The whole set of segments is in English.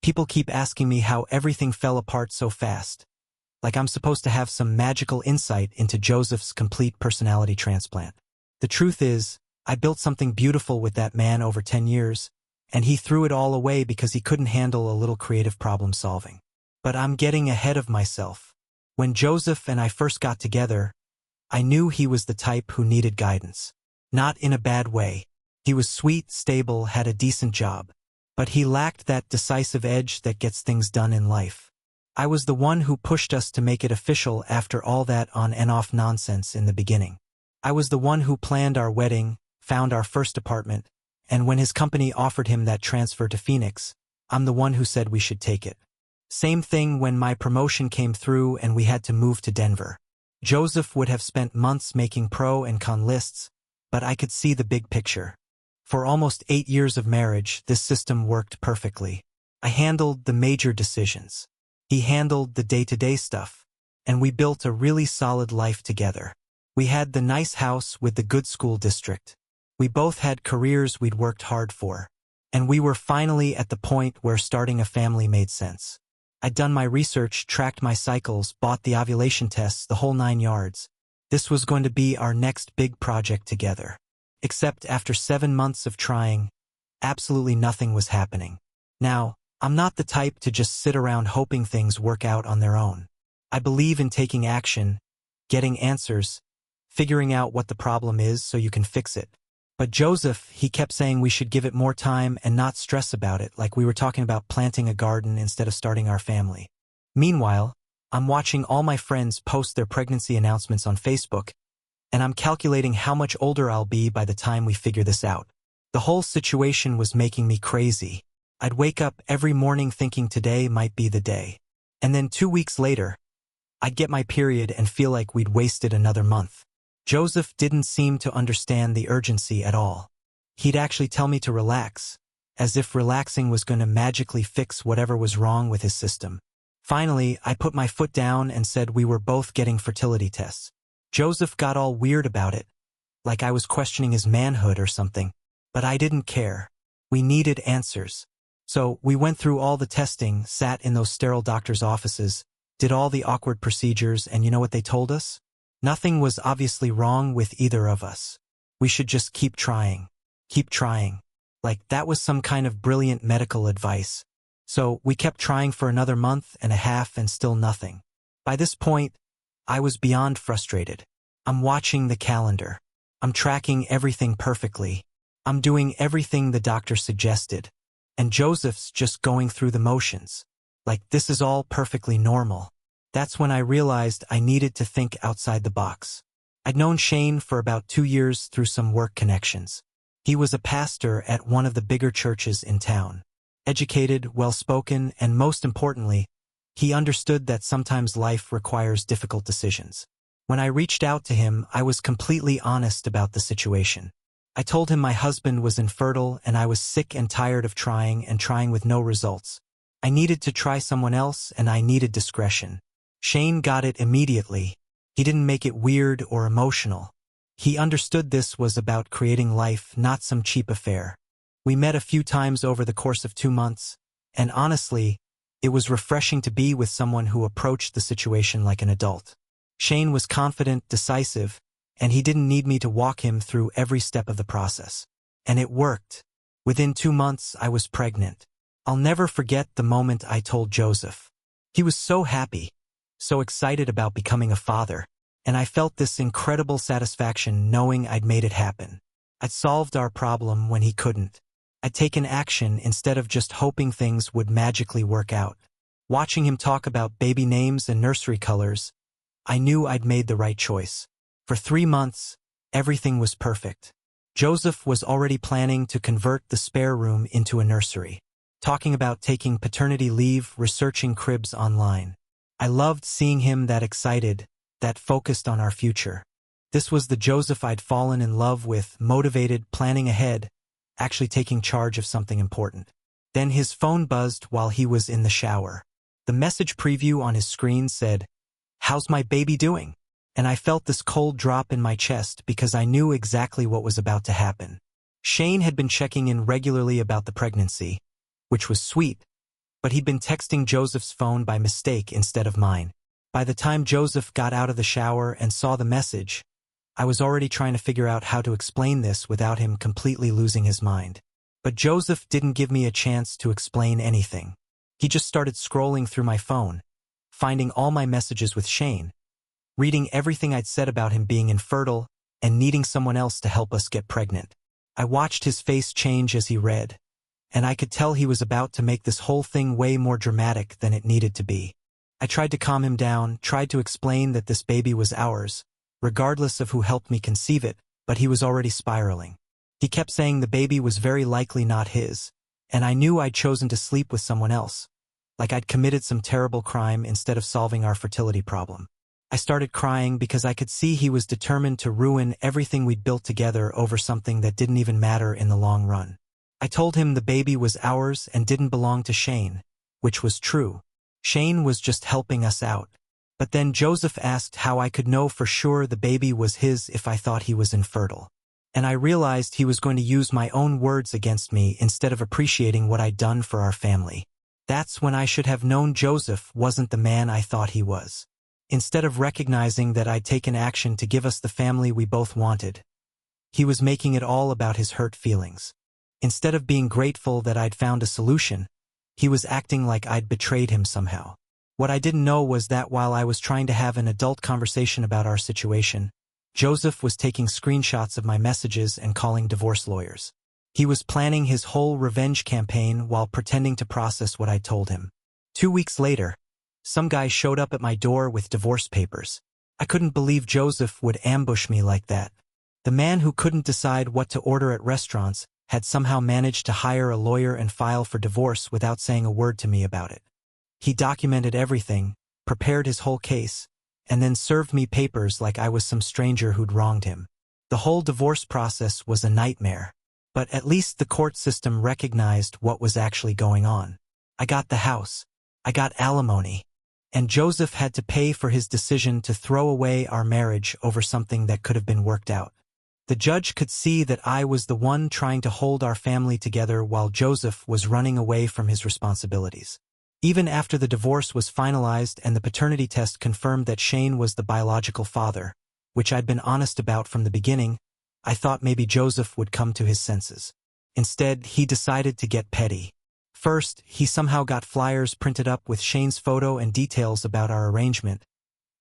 People keep asking me how everything fell apart so fast, like I'm supposed to have some magical insight into Joseph's complete personality transplant. The truth is, I built something beautiful with that man over 10 years, and he threw it all away because he couldn't handle a little creative problem solving. But I'm getting ahead of myself. When Joseph and I first got together, I knew he was the type who needed guidance. Not in a bad way. He was sweet, stable, had a decent job. But he lacked that decisive edge that gets things done in life. I was the one who pushed us to make it official after all that on and off nonsense in the beginning. I was the one who planned our wedding, found our first apartment, and when his company offered him that transfer to Phoenix, I'm the one who said we should take it. Same thing when my promotion came through and we had to move to Denver. Joseph would have spent months making pro and con lists, but I could see the big picture. For almost 8 years of marriage, this system worked perfectly. I handled the major decisions. He handled the day-to-day stuff, and we built a really solid life together. We had the nice house with the good school district. We both had careers we'd worked hard for, and we were finally at the point where starting a family made sense. I'd done my research, tracked my cycles, bought the ovulation tests, the whole 9 yards. This was going to be our next big project together. Except after 7 months of trying, absolutely nothing was happening. Now, I'm not the type to just sit around hoping things work out on their own. I believe in taking action, getting answers, figuring out what the problem is so you can fix it. But Joseph, he kept saying we should give it more time and not stress about it, like we were talking about planting a garden instead of starting our family. Meanwhile, I'm watching all my friends post their pregnancy announcements on Facebook, and I'm calculating how much older I'll be by the time we figure this out. The whole situation was making me crazy. I'd wake up every morning thinking today might be the day. And then 2 weeks later, I'd get my period and feel like we'd wasted another month. Joseph didn't seem to understand the urgency at all. He'd actually tell me to relax, as if relaxing was going to magically fix whatever was wrong with his system. Finally, I put my foot down and said we were both getting fertility tests. Joseph got all weird about it, like I was questioning his manhood or something, but I didn't care. We needed answers. So we went through all the testing, sat in those sterile doctors' offices, did all the awkward procedures, and you know what they told us? Nothing was obviously wrong with either of us. We should just keep trying. Keep trying. Like that was some kind of brilliant medical advice. So we kept trying for another month and a half and still nothing. By this point, I was beyond frustrated. I'm watching the calendar. I'm tracking everything perfectly. I'm doing everything the doctor suggested. And Joseph's just going through the motions. Like this is all perfectly normal. That's when I realized I needed to think outside the box. I'd known Shane for about 2 years through some work connections. He was a pastor at one of the bigger churches in town. Educated, well-spoken, and most importantly, he understood that sometimes life requires difficult decisions. When I reached out to him, I was completely honest about the situation. I told him my husband was infertile and I was sick and tired of trying with no results. I needed to try someone else and I needed discretion. Shane got it immediately. He didn't make it weird or emotional. He understood this was about creating life, not some cheap affair. We met a few times over the course of 2 months, and honestly, it was refreshing to be with someone who approached the situation like an adult. Shane was confident, decisive, and he didn't need me to walk him through every step of the process. And it worked. Within 2 months, I was pregnant. I'll never forget the moment I told Joseph. He was so happy, so excited about becoming a father, and I felt this incredible satisfaction knowing I'd made it happen. I'd solved our problem when he couldn't. I'd taken action instead of just hoping things would magically work out. Watching him talk about baby names and nursery colors, I knew I'd made the right choice. For 3 months, everything was perfect. Joseph was already planning to convert the spare room into a nursery, talking about taking paternity leave, researching cribs online. I loved seeing him that excited, that focused on our future. This was the Joseph I'd fallen in love with, motivated, planning ahead, actually taking charge of something important. Then his phone buzzed while he was in the shower. The message preview on his screen said, "How's my baby doing?" And I felt this cold drop in my chest because I knew exactly what was about to happen. Shane had been checking in regularly about the pregnancy, which was sweet, but he'd been texting Joseph's phone by mistake instead of mine. By the time Joseph got out of the shower and saw the message, I was already trying to figure out how to explain this without him completely losing his mind. But Joseph didn't give me a chance to explain anything. He just started scrolling through my phone, finding all my messages with Shane, reading everything I'd said about him being infertile and needing someone else to help us get pregnant. I watched his face change as he read, and I could tell he was about to make this whole thing way more dramatic than it needed to be. I tried to calm him down, tried to explain that this baby was ours, regardless of who helped me conceive it, but he was already spiraling. He kept saying the baby was very likely not his, and I knew I'd chosen to sleep with someone else, like I'd committed some terrible crime instead of solving our fertility problem. I started crying because I could see he was determined to ruin everything we'd built together over something that didn't even matter in the long run. I told him the baby was ours and didn't belong to Shane, which was true. Shane was just helping us out. But then Joseph asked how I could know for sure the baby was his if I thought he was infertile. And I realized he was going to use my own words against me instead of appreciating what I'd done for our family. That's when I should have known Joseph wasn't the man I thought he was. Instead of recognizing that I'd taken action to give us the family we both wanted, he was making it all about his hurt feelings. Instead of being grateful that I'd found a solution, he was acting like I'd betrayed him somehow. What I didn't know was that while I was trying to have an adult conversation about our situation, Joseph was taking screenshots of my messages and calling divorce lawyers. He was planning his whole revenge campaign while pretending to process what I told him. 2 weeks later, some guy showed up at my door with divorce papers. I couldn't believe Joseph would ambush me like that. The man who couldn't decide what to order at restaurants had somehow managed to hire a lawyer and file for divorce without saying a word to me about it. He documented everything, prepared his whole case, and then served me papers like I was some stranger who'd wronged him. The whole divorce process was a nightmare, but at least the court system recognized what was actually going on. I got the house. I got alimony. And Joseph had to pay for his decision to throw away our marriage over something that could have been worked out. The judge could see that I was the one trying to hold our family together while Joseph was running away from his responsibilities. Even after the divorce was finalized and the paternity test confirmed that Shane was the biological father, which I'd been honest about from the beginning, I thought maybe Joseph would come to his senses. Instead, he decided to get petty. First, he somehow got flyers printed up with Shane's photo and details about our arrangement,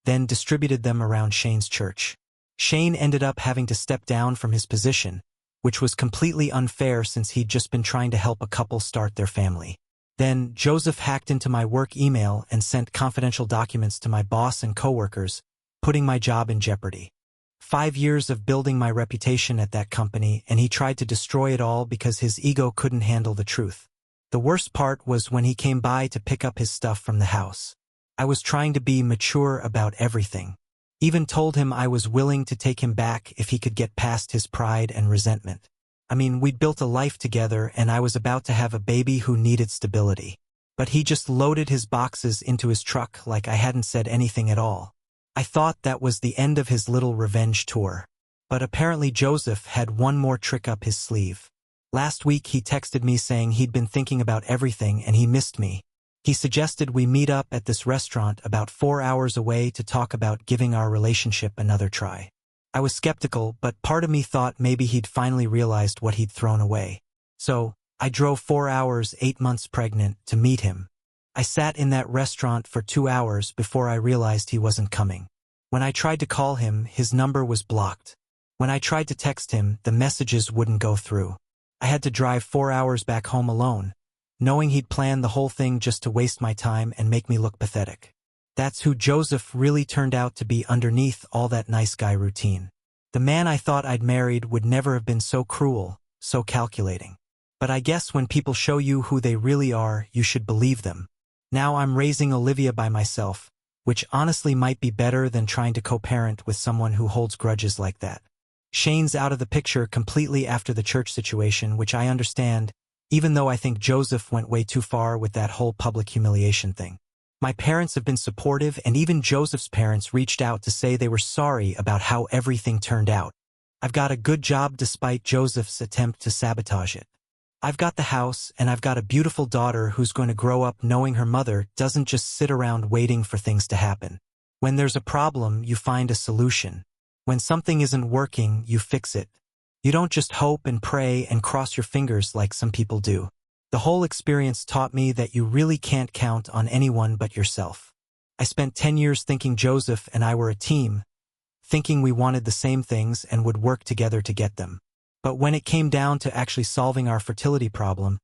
then distributed them around Shane's church. Shane ended up having to step down from his position, which was completely unfair since he'd just been trying to help a couple start their family. Then, Joseph hacked into my work email and sent confidential documents to my boss and coworkers, putting my job in jeopardy. 5 years of building my reputation at that company, and he tried to destroy it all because his ego couldn't handle the truth. The worst part was when he came by to pick up his stuff from the house. I was trying to be mature about everything. Even told him I was willing to take him back if he could get past his pride and resentment. I mean, we'd built a life together and I was about to have a baby who needed stability. But he just loaded his boxes into his truck like I hadn't said anything at all. I thought that was the end of his little revenge tour. But apparently Joseph had one more trick up his sleeve. Last week he texted me saying he'd been thinking about everything and he missed me. He suggested we meet up at this restaurant about 4 hours away to talk about giving our relationship another try. I was skeptical, but part of me thought maybe he'd finally realized what he'd thrown away. So, I drove 4 hours, 8 months pregnant, to meet him. I sat in that restaurant for 2 hours before I realized he wasn't coming. When I tried to call him, his number was blocked. When I tried to text him, the messages wouldn't go through. I had to drive 4 hours back home alone, knowing he'd planned the whole thing just to waste my time and make me look pathetic. That's who Joseph really turned out to be underneath all that nice guy routine. The man I thought I'd married would never have been so cruel, so calculating. But I guess when people show you who they really are, you should believe them. Now I'm raising Olivia by myself, which honestly might be better than trying to co-parent with someone who holds grudges like that. Shane's out of the picture completely after the church situation, which I understand, even though I think Joseph went way too far with that whole public humiliation thing. My parents have been supportive, and even Joseph's parents reached out to say they were sorry about how everything turned out. I've got a good job despite Joseph's attempt to sabotage it. I've got the house, and I've got a beautiful daughter who's going to grow up knowing her mother doesn't just sit around waiting for things to happen. When there's a problem, you find a solution. When something isn't working, you fix it. You don't just hope and pray and cross your fingers like some people do. The whole experience taught me that you really can't count on anyone but yourself. I spent 10 years thinking Joseph and I were a team, thinking we wanted the same things and would work together to get them. But when it came down to actually solving our fertility problem,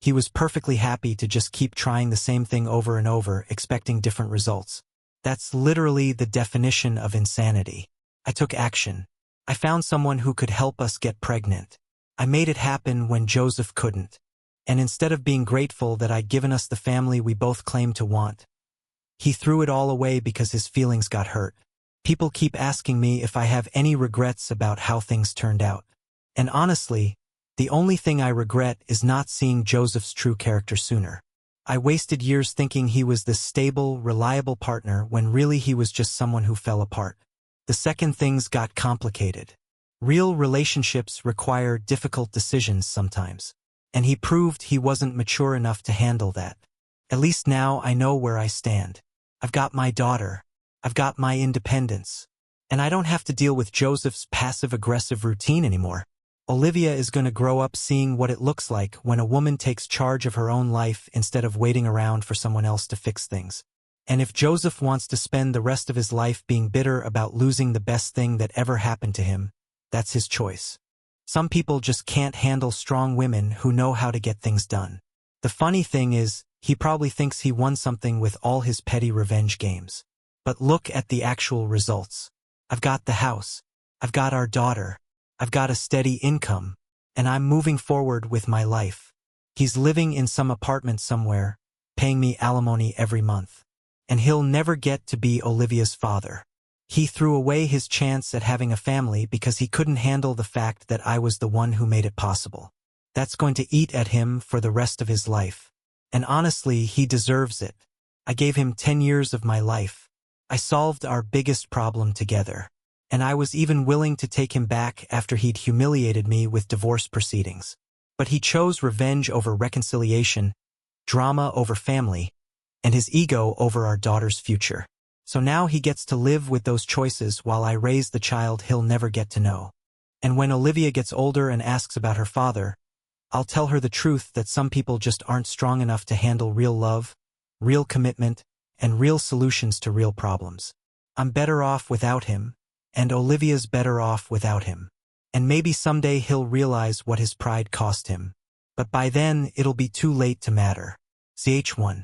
he was perfectly happy to just keep trying the same thing over and over, expecting different results. That's literally the definition of insanity. I took action. I found someone who could help us get pregnant. I made it happen when Joseph couldn't. And instead of being grateful that I'd given us the family we both claimed to want, he threw it all away because his feelings got hurt. People keep asking me if I have any regrets about how things turned out. And honestly, the only thing I regret is not seeing Joseph's true character sooner. I wasted years thinking he was this stable, reliable partner when really he was just someone who fell apart. The second things got complicated. Real relationships require difficult decisions sometimes. And he proved he wasn't mature enough to handle that. At least now I know where I stand. I've got my daughter. I've got my independence. And I don't have to deal with Joseph's passive-aggressive routine anymore. Olivia is going to grow up seeing what it looks like when a woman takes charge of her own life instead of waiting around for someone else to fix things. And if Joseph wants to spend the rest of his life being bitter about losing the best thing that ever happened to him, that's his choice. Some people just can't handle strong women who know how to get things done. The funny thing is, he probably thinks he won something with all his petty revenge games. But look at the actual results. I've got the house. I've got our daughter. I've got a steady income. And I'm moving forward with my life. He's living in some apartment somewhere, paying me alimony every month. And he'll never get to be Olivia's father. He threw away his chance at having a family because he couldn't handle the fact that I was the one who made it possible. That's going to eat at him for the rest of his life. And honestly, he deserves it. I gave him 10 years of my life. I solved our biggest problem together. And I was even willing to take him back after he'd humiliated me with divorce proceedings. But he chose revenge over reconciliation, drama over family, and his ego over our daughter's future. So now he gets to live with those choices while I raise the child he'll never get to know. And when Olivia gets older and asks about her father, I'll tell her the truth that some people just aren't strong enough to handle real love, real commitment, and real solutions to real problems. I'm better off without him, and Olivia's better off without him. And maybe someday he'll realize what his pride cost him. But by then, it'll be too late to matter. Ch1